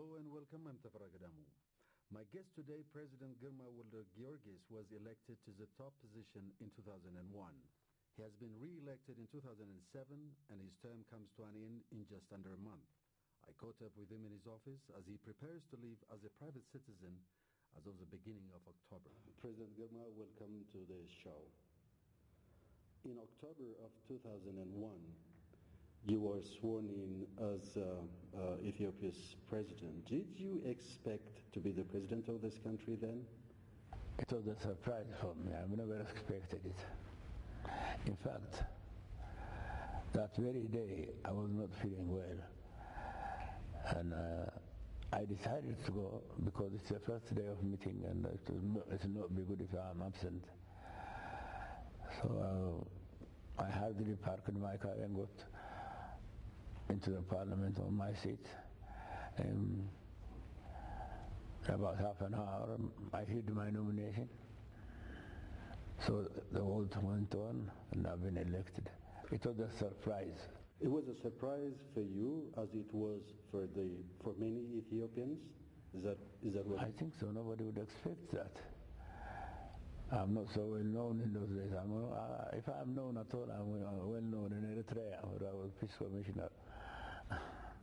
Hello and welcome, I'm Tafaragadamu. My guest today, President Girma woldegiorgis, was elected to the top position in 2001. He has been re-elected in 2007 and his term comes to an end in just under a month. I caught up with him in his office as he prepares to leave as a private citizen as of the beginning of October. President Girma, welcome to the show. In October of 2001, you were sworn in as Ethiopia's president. Did you expect to be the president of this country then? It was a surprise for me. I've never expected it. In fact, that very day I was not feeling well. And I decided to go because it's the first day of meeting and it will not be good if I'm absent. So I hardly parked my car and got into the parliament on my seat. About half an hour I hid my nomination. So the vote went on and I've been elected. It was a surprise. It was a surprise for you as it was for many Ethiopians? Is that what? I think so. Nobody would expect that. I'm not so well known in those days. If I'm known at all, I'm well known in Eritrea, where I was peace commissioner.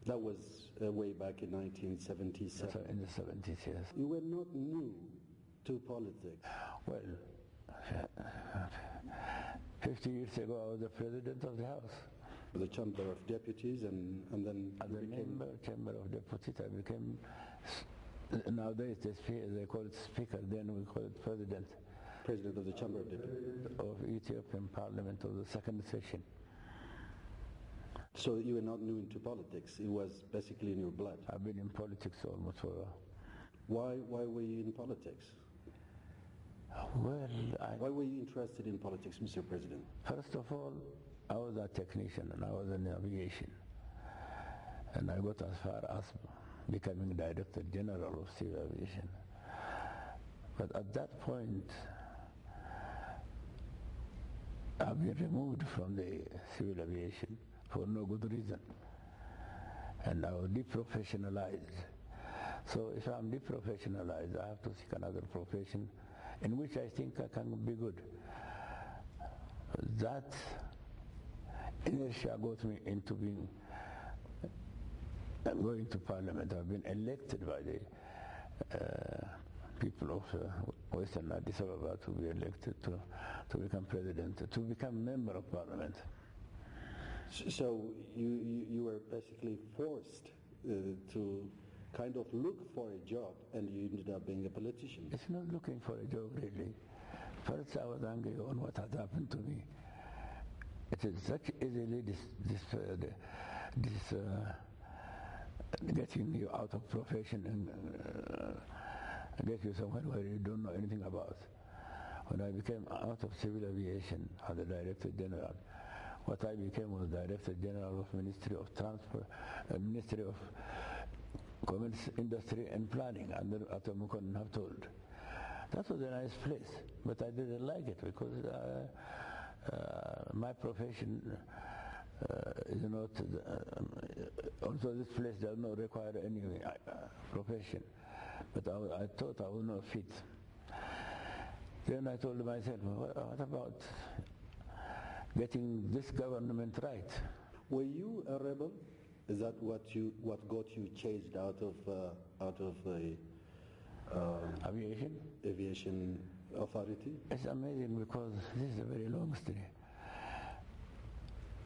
That was way back in 1977. In the 70s, yes. You were not new to politics. Well, 50 years ago I was the president of the House. The Chamber of Deputies and then... As a Chamber of Deputies, I became... Nowadays they call it Speaker, then we call it President. President of the Chamber of Deputies. Of Ethiopian Parliament of the second session. So you were not new into politics, it was basically in your blood? I've been in politics almost for a while. Why were you in politics? Well, why were you interested in politics, Mr. President? First of all, I was a technician and I was in aviation. And I got as far as becoming Director General of Civil Aviation. But at that point, I've been removed from the civil aviation for no good reason. And I was deprofessionalized. So if I'm deprofessionalized, I have to seek another profession in which I think I can be good. That inertia got me into going to Parliament. I've been elected by the people of Western Addis Ababa to be elected to become president, to become member of Parliament. So you were basically forced to kind of look for a job, and you ended up being a politician. It's not looking for a job, really. First I was angry on what had happened to me. It is such easily getting you out of profession and get you somewhere where you don't know anything about. When I became out of civil aviation as the Director General, what I became was Director General of Ministry of Transport, Ministry of Commerce, Industry and Planning under Atomukon Haftold. That was a nice place, but I didn't like it because my profession is not, also this place does not require any profession, but I thought I was not fit. Then I told myself, what about getting this government right? Were you a rebel? Is that what got you chased out of the aviation authority? It's amazing because this is a very long story.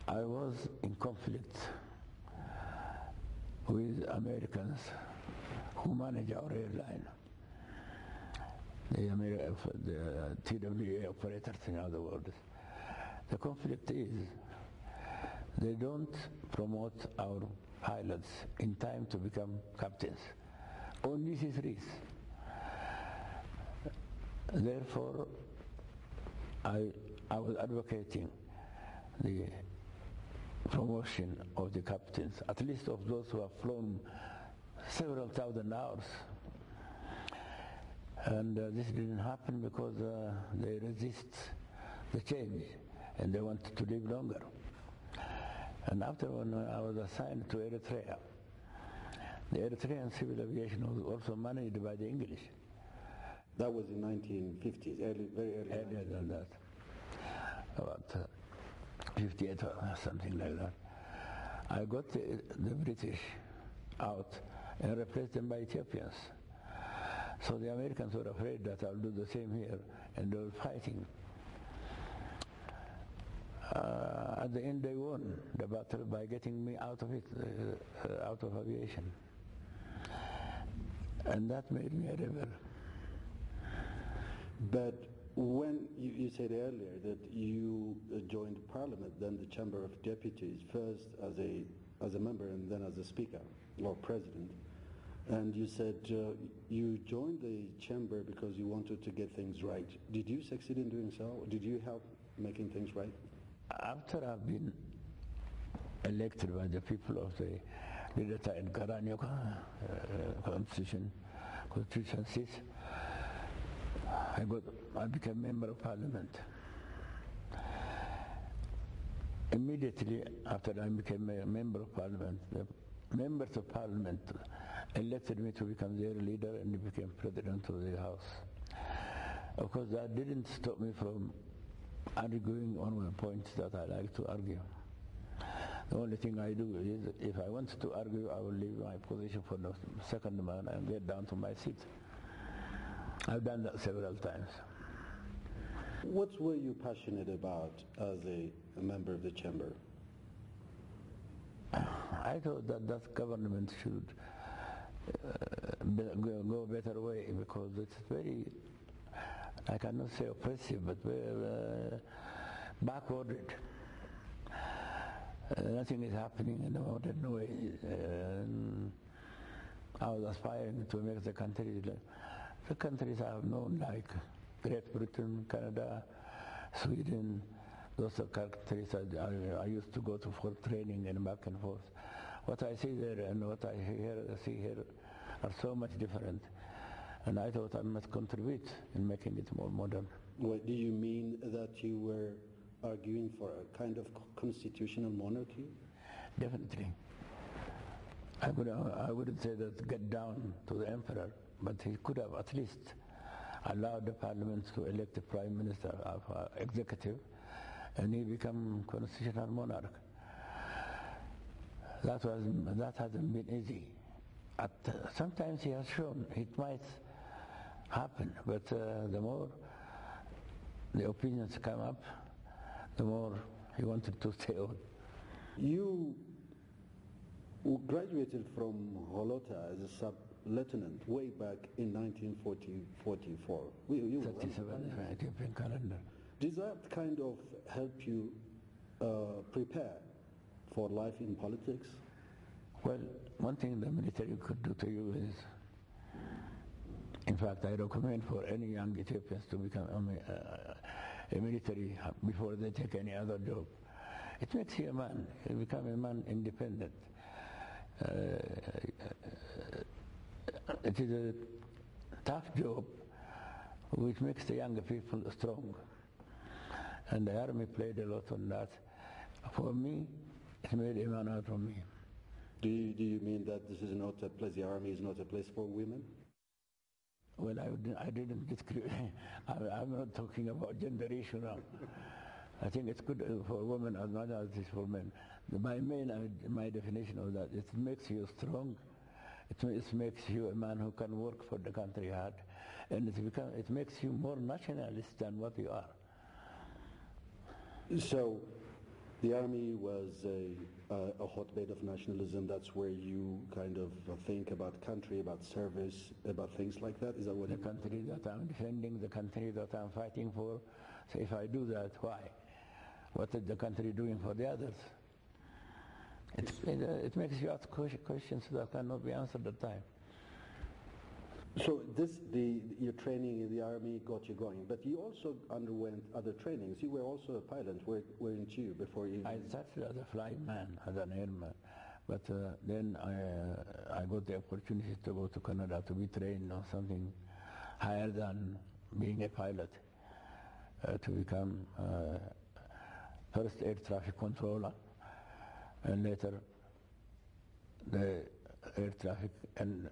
I was in conflict with Americans who manage our airline. The TWA operators, in other words. The conflict is they don't promote our pilots in time to become captains, only C3s. Therefore, I was advocating the promotion of the captains, at least of those who have flown several thousand hours. And this didn't happen because they resist the change and they want to live longer. And after when I was assigned to Eritrea, The Eritrean civil aviation was also managed by the English. That was in 1950s, very early. Earlier than that, about 58 or something like that. I got the British out and replaced them by Ethiopians. So the Americans were afraid that I'll do the same here, and they were fighting. At the end, they won the battle by getting me out of it, out of aviation. And that made me a rebel. But when you said earlier that you joined Parliament, then the Chamber of Deputies, first as a member and then as a Speaker or President, and you said you joined the Chamber because you wanted to get things right. Did you succeed in doing so? Did you help making things right? After I've been elected by the people of the Lidata and Garanyoka constituencies, I became member of Parliament. Immediately after I became a member of Parliament, the members of Parliament elected me to become their leader and became president of the House. Of course, that didn't stop me from arguing on the points that I like to argue. The only thing I do is, if I want to argue, I will leave my position for the second man and get down to my seat. I've done that several times. What were you passionate about as a member of the Chamber? I thought that government should go a better way, because it's very, I cannot say oppressive, but very backwarded. Nothing is happening in a modern way. I was aspiring to make the countries I have known, like Great Britain, Canada, Sweden. Those are countries I used to go to for training and back and forth. What I see there and what I see here are so much different. And I thought I must contribute in making it more modern. What do you mean, that you were arguing for a kind of constitutional monarchy? Definitely. I wouldn't say that get down to the emperor, but he could have at least allowed the parliament to elect a prime minister of executive, and he become constitutional monarch. That hasn't been easy. Sometimes he has shown it might happen, but the more the opinions come up, the more he wanted to stay on. You graduated from Holota as a sub-lieutenant way back in 1944. 37, Ethiopian calendar. Does that kind of help you prepare for life in politics? Well, one thing the military could do to you is, in fact, I recommend for any young Ethiopians to become a military before they take any other job. It makes you a man. You become a man independent. It is a tough job which makes the younger people strong. And the army played a lot on that. For me, it made a man out of me. Do you mean that this is not a place, the army is not a place for women? Well, I didn't discriminate. I'm not talking about gender issue now. I think it's good for women as much as it is for men. My definition of that, it makes you strong. It makes you a man who can work for the country hard. And it makes you more nationalist than what you are. So the army was a hotbed of nationalism. That's where you kind of think about country, about service, about things like that? Is that what the country that I'm defending, the country that I'm fighting for? So if I do that, why? What is the country doing for the others? It makes you ask questions that cannot be answered at the time. So your training in the army got you going, but you also underwent other trainings. You were also a pilot, weren't you, before you? I started as a flying man, as an airman, but then I got the opportunity to go to Canada to be trained on something higher than being a pilot, to become first air traffic controller, and later the air traffic and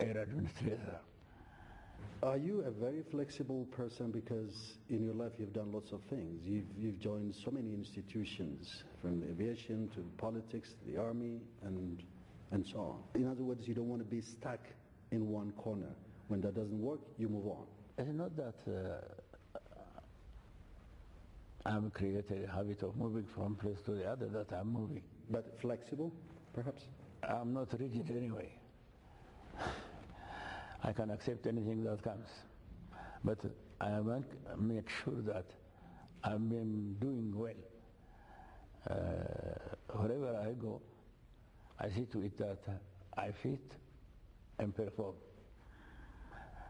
air administrator. Are you a very flexible person, because in your life you've done lots of things? You've joined so many institutions, from aviation to politics, the army, and so on. In other words, you don't want to be stuck in one corner. When that doesn't work, you move on. It's not that I'm created a habit of moving from place to the other that I'm moving. But flexible, perhaps? I'm not rigid anyway. I can accept anything that comes. But I want to make sure that I've been doing well. Wherever I go, I see to it that I fit and perform.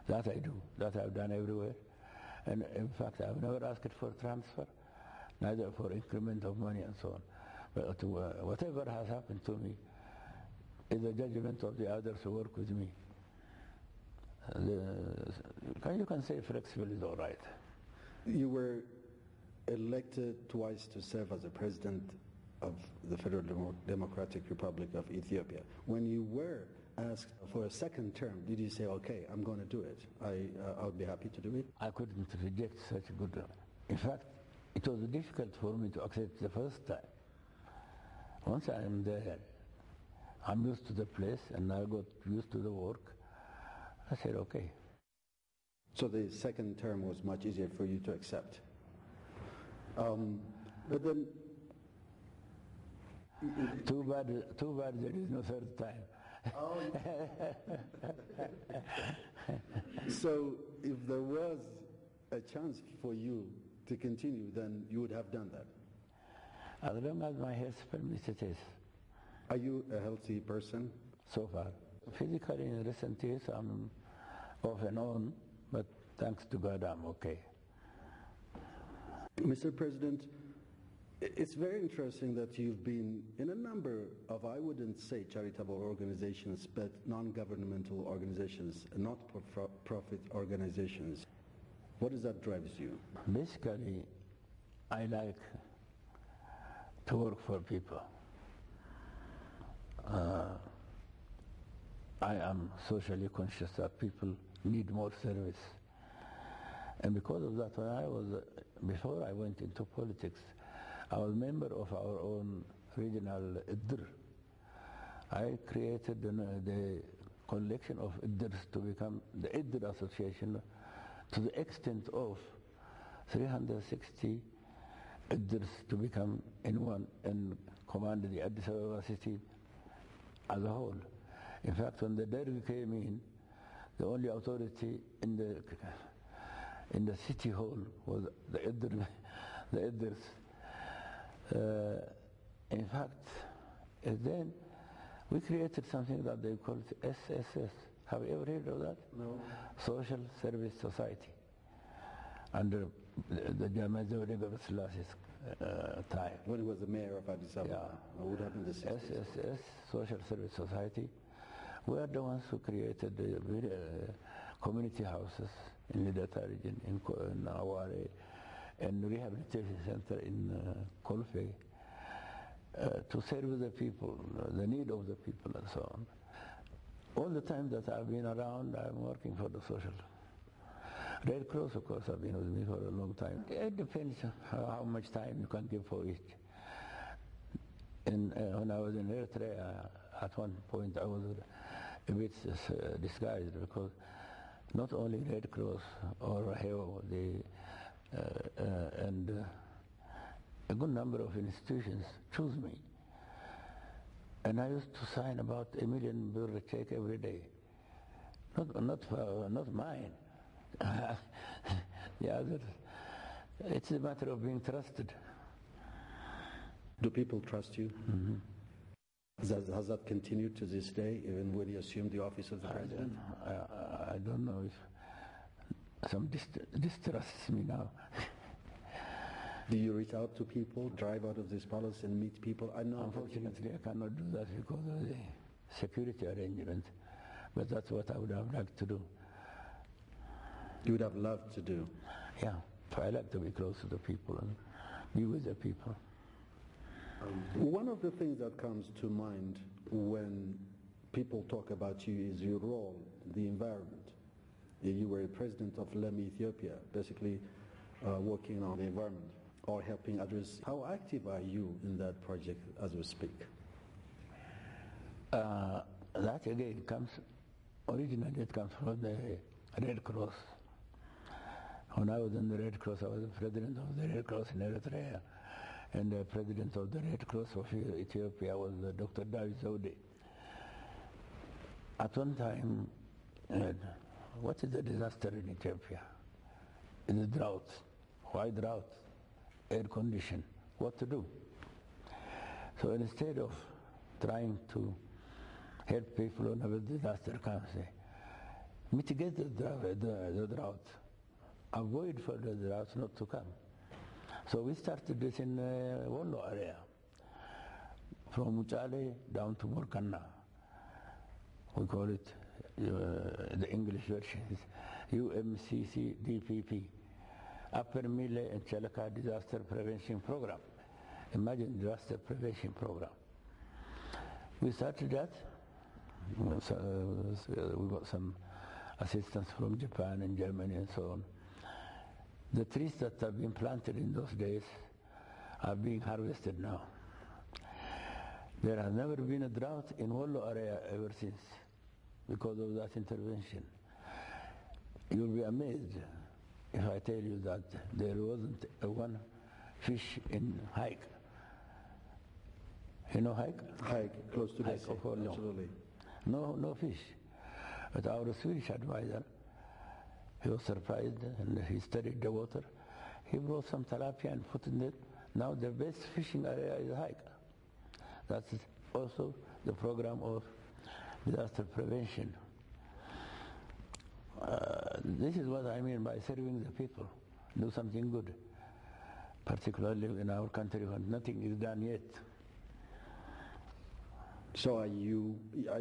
That I do, that I've done everywhere. And in fact, I've never asked for transfer, neither for increment of money and so on. But whatever has happened to me is the judgment of the others who work with me. You can say flexible is all right. You were elected twice to serve as the president of the Federal Democratic Republic of Ethiopia. When you were asked for a second term, did you say, okay, I'm going to do it? I'll be happy to do it? I couldn't reject such a good... In fact, it was difficult for me to accept the first time. Once I am there, I'm used to the place and I got used to the work. I said, okay. So the second term was much easier for you to accept. But then... Too bad there is no third time. Oh. So if there was a chance for you to continue, then you would have done that? As long as my health permits, it is. Are you a healthy person? So far. Physically, in recent years, I'm off and on, but thanks to God, I'm okay. Mr. President, it's very interesting that you've been in a number of, I wouldn't say charitable organizations, but non-governmental organizations, not-for-profit organizations. What is that drives you? Basically, I like to work for people. I am socially conscious that people need more service. And because of that, before I went into politics, I was a member of our own regional IDR. I created the collection of IDRs to become the IDR Association, to the extent of 360 IDRs to become in one and command the Addis Ababa city as a whole. In fact, when the Derg came in, the only authority in the city hall was the IDRs. In fact, then we created something that they called SSS. Have you ever heard of that? No. Social Service Society. Under the Girma time. When he was the mayor of Addis Ababa. Yeah. What happened to SSS, Social Service Society. We are the ones who created the community houses in Lidata region, in Aware, and rehabilitation center in Kolfe, to serve the people, the need of the people and so on. All the time that I've been around, I'm working for the social. Red Cross, of course, have been with me for a long time. It depends how much time you can give for each. And when I was in Eritrea, at one point I was a bit disguised, because not only Red Cross or HEO, and a good number of institutions choose me. And I used to sign about $1 million check every day. Not mine. The others. It's a matter of being trusted. Do people trust you? Mm-hmm. Has that continued to this day, even when you assumed the office of the president? I don't know if some distrusts me now. Do you reach out to people, drive out of this palace and meet people? I know. Unfortunately, I cannot do that because of the security arrangement, but that's what I would have liked to do. You would have loved to do? Yeah, I like to be close to the people and be with the people. One of the things that comes to mind when people talk about you is your role in the environment. You were president of LEM Ethiopia, basically working on the environment or helping others. How active are you in that project as we speak? That again originally it comes from the Red Cross. When I was in the Red Cross, I was the president of the Red Cross in Eritrea, and the president of the Red Cross of Ethiopia was Dr. David Zewde. At one time, what is the disaster in Ethiopia? It is drought. Why drought? Air condition. What to do? So instead of trying to help people whenever disaster comes, mitigate the drought, avoid for the drought not to come. So we started this in Wollo area, from Muchale down to Morkanna. We call it, the English version is UMCCDPP, Upper Mille and Chalaka Disaster Prevention Program. Imagine disaster prevention program. We started that. We got some assistance from Japan and Germany and so on. The trees that have been planted in those days are being harvested now. There has never been a drought in Wollo area ever since because of that intervention. You'll be amazed if I tell you that there wasn't one fish in hike. You know hike? Hike, close to the sea, absolutely. No fish. But our Swedish advisor, he was surprised and he studied the water. He brought some tilapia and put in it. Now the best fishing area is hike. That's also the program of disaster prevention. This is what I mean by serving the people. Do something good, particularly in our country when nothing is done yet. So are you,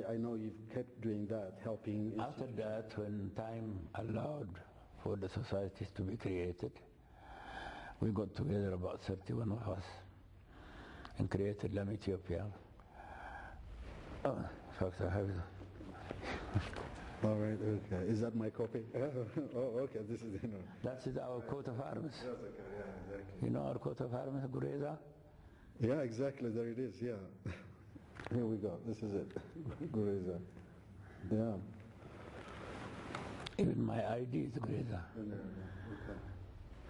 I know you've kept doing that, helping. After that, when time allowed for the societies to be created, we got together about 31 of us and created LEM Ethiopia. Oh, in fact, I have it. All right, okay. Is that my copy? Oh, okay, this is, That is our coat of arms. Yes, okay, yeah, exactly. You know our coat of arms, Gureza? Yeah, exactly, there it is, yeah. Here we go, this is it, Gureza. Yeah. Even my ID is Gureza.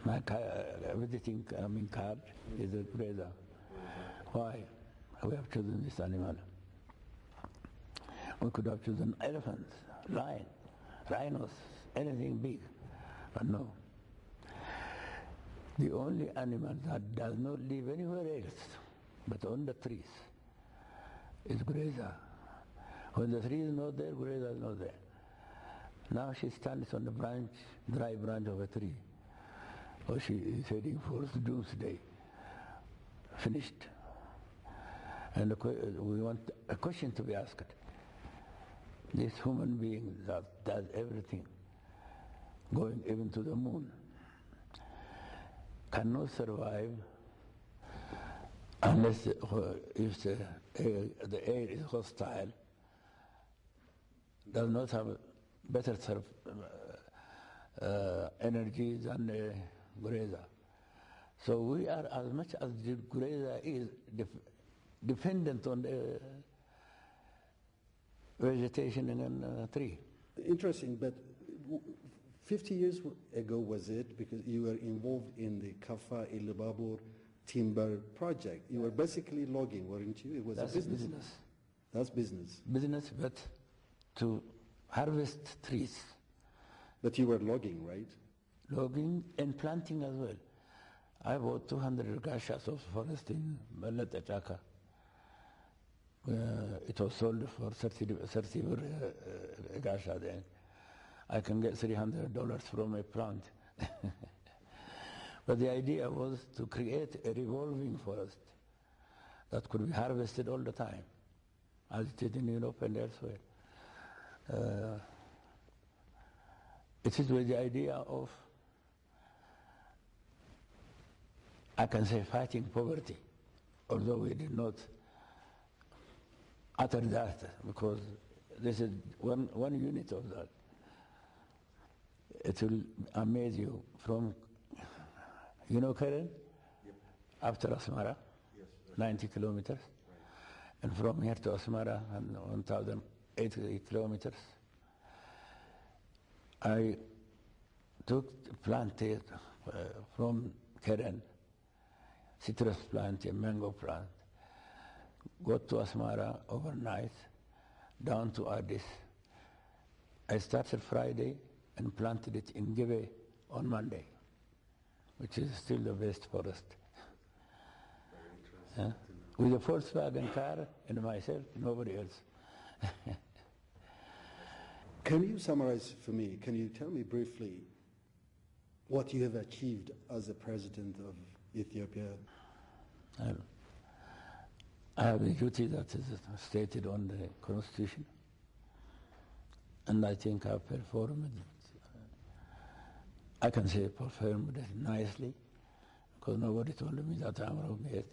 Okay. My visiting card is a Gureza. Why? We have chosen this animal. We could have chosen elephants, lion, rhinos, anything big, but no. The only animal that does not live anywhere else but on the trees is Gureza. When the tree is not there, Gureza is not there. Now she stands on the branch, dry branch of a tree. Or she is heading for doomsday. Finished. And we want a question to be asked. This human being that does everything, going even to the moon, cannot survive unless if the air is hostile, does not have better energy than Gureza. So we are, as much as the Gureza is dependent on the vegetation in a tree. Interesting, but 50 years ago was it, because you were involved in the Kafa Ilubabur timber project. You were basically logging, weren't you? It was That's a business. That's business. Business, but to harvest trees. But you were logging, right? Logging and planting as well. I bought 200 gashas of forest in Ballat Achaka. It was sold for 30 gasha then. I can get $300 from a plant. But the idea was to create a revolving forest that could be harvested all the time, as it is in Europe and elsewhere. It is with the idea of, I can say, fighting poverty, although we did not utter that, because this is one unit of that. It will amaze you from, Karen? Yep. After Asmara, Yes. 90 kilometers. Right. And from here to Asmara, 1,080 kilometers. I planted from Karen, citrus plant, a mango plant, got to Asmara overnight, down to Addis. I started Friday and planted it in Gibe on Monday, which is still the best forest. Very interesting. With a Volkswagen car and myself, nobody else. Can you summarize for me, can you tell me briefly what you have achieved as the president of Ethiopia? I have a duty that is stated on the Constitution, and I think I've performed it. I can say performed it nicely, because nobody told me that I'm wrong yet.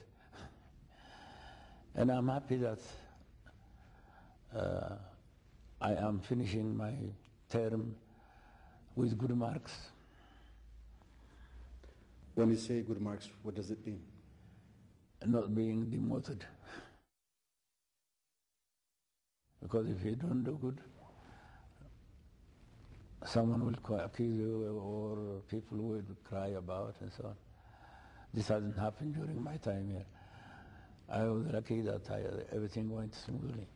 And I'm happy that I am finishing my term with good marks. When you say good marks, what does it mean? Not being demoted. Because if you don't do good, someone will accuse you or people will cry about and so on. This hasn't happened during my time here. I was lucky that everything went smoothly.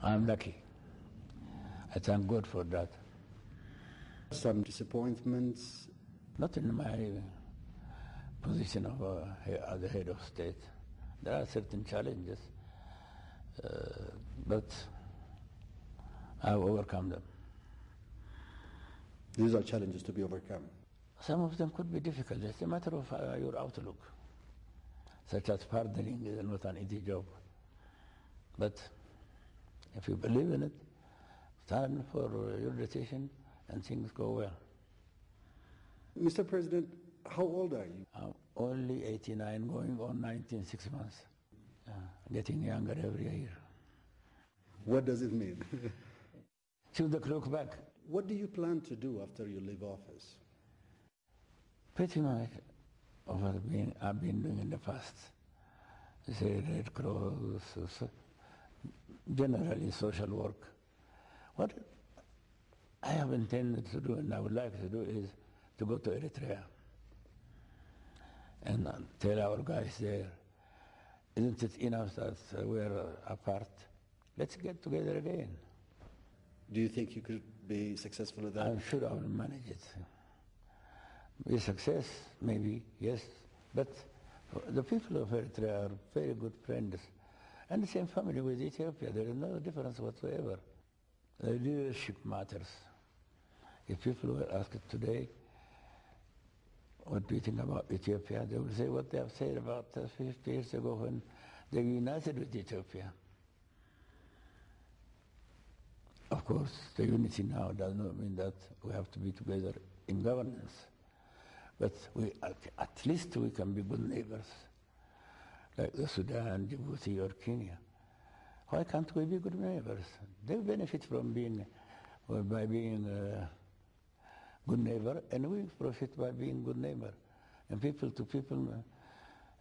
I'm lucky. I thank God for that. Some disappointments? Not in my position of as the head of state. There are certain challenges, but I've overcome them. These are challenges to be overcome. Some of them could be difficult. It's a matter of your outlook, such as pardoning is not an easy job. But if you believe in it, stand for your decision and things go well. Mr. President, how old are you? I'm only 89, going on 19, 6 months. Getting younger every year. What does it mean? Shoot the clock back. What do you plan to do after you leave office? Pretty much of what I've been doing in the past. Say Red Cross, generally social work. What I have intended to do and I would like to do is to go to Eritrea and tell our guys there, isn't it enough that we're apart? Let's get together again. Do you think you could be successful at that? I'm sure I will manage it. Be success, maybe, yes. But the people of Eritrea are very good friends. And the same family with Ethiopia. There is no difference whatsoever. The leadership matters. If people were asked today, what do you think about Ethiopia? They will say what they have said about 50 years ago when they united with Ethiopia. Of course, the unity now does not mean that we have to be together in governance. But at least we can be good neighbors, like the Sudan, Djibouti, or Kenya. Why can't we be good neighbors? They benefit from by being a good neighbor, and we profit by being good neighbor. And people-to-people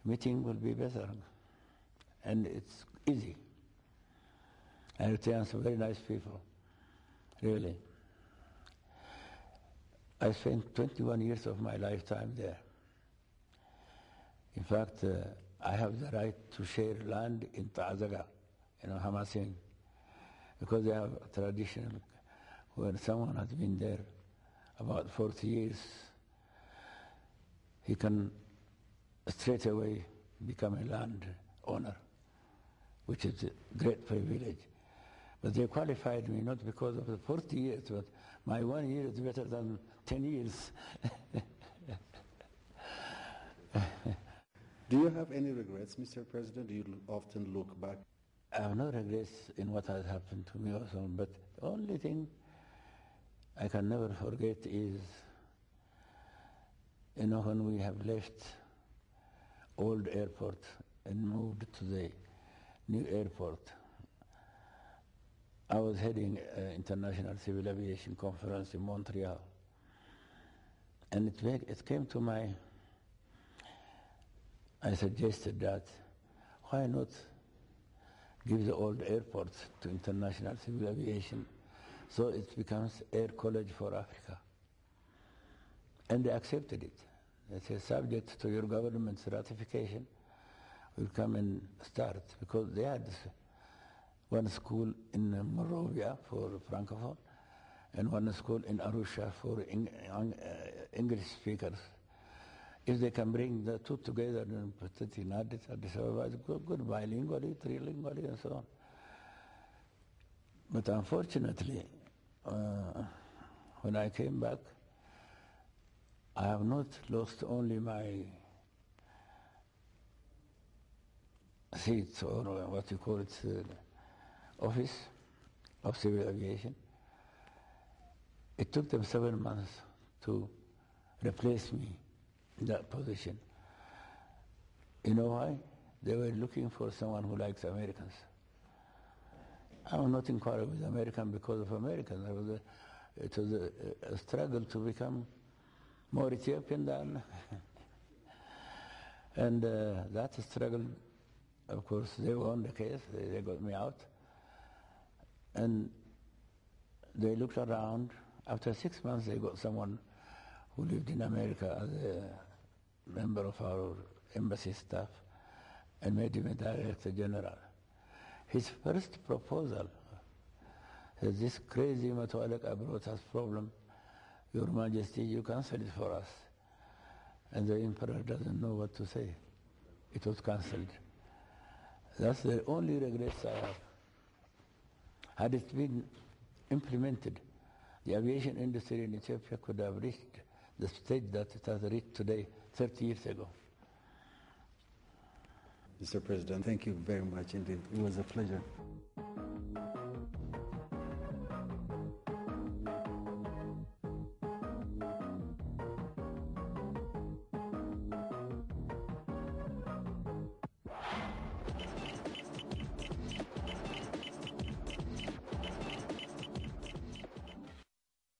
meeting will be better, and it's easy. Eritreans are very nice people, really. I spent 21 years of my lifetime there. In fact, I have the right to share land in Ta'azaga, Hamasin, because they have a tradition when someone has been there about 40 years, he can straight away become a land owner, which is a great privilege. But they qualified me not because of the 40 years, but my 1 year is better than 10 years. Do you have any regrets, Mr. President? Do you often look back? I have no regrets in what has happened to me also, but the only thing I can never forget is, when we have left old airport and moved to the new airport, I was heading an international civil aviation conference in Montreal. And it came to I suggested that why not give the old airports to international civil aviation so it becomes Air College for Africa. And they accepted it. They said, subject to your government's ratification, we'll come and start. Because they had one school in Monrovia for Francophone and one school in Arusha for English speakers. If they can bring the two together and put it in Addis Ababa, it's good bilingually, trilingually, and so on. But unfortunately, when I came back, I have not lost only my seat, or what you call it, office of civil aviation. It took them 7 months to replace me in that position. You know why? They were looking for someone who likes Americans. I was not in quarrel with Americans because of Americans. It was a struggle to become more Ethiopian than... And that struggle, of course, they won the case. They got me out. And they looked around. After 6 months, they got someone who lived in America as a member of our embassy staff and made him a director general. His first proposal is, this crazy Matualek brought us problem. Your Majesty, you cancel it for us. And the emperor doesn't know what to say. It was cancelled. That's the only regrets I have. Had it been implemented, the aviation industry in Ethiopia could have reached the stage that it has reached today, 30 years ago. Mr. President, thank you very much indeed. It was a pleasure.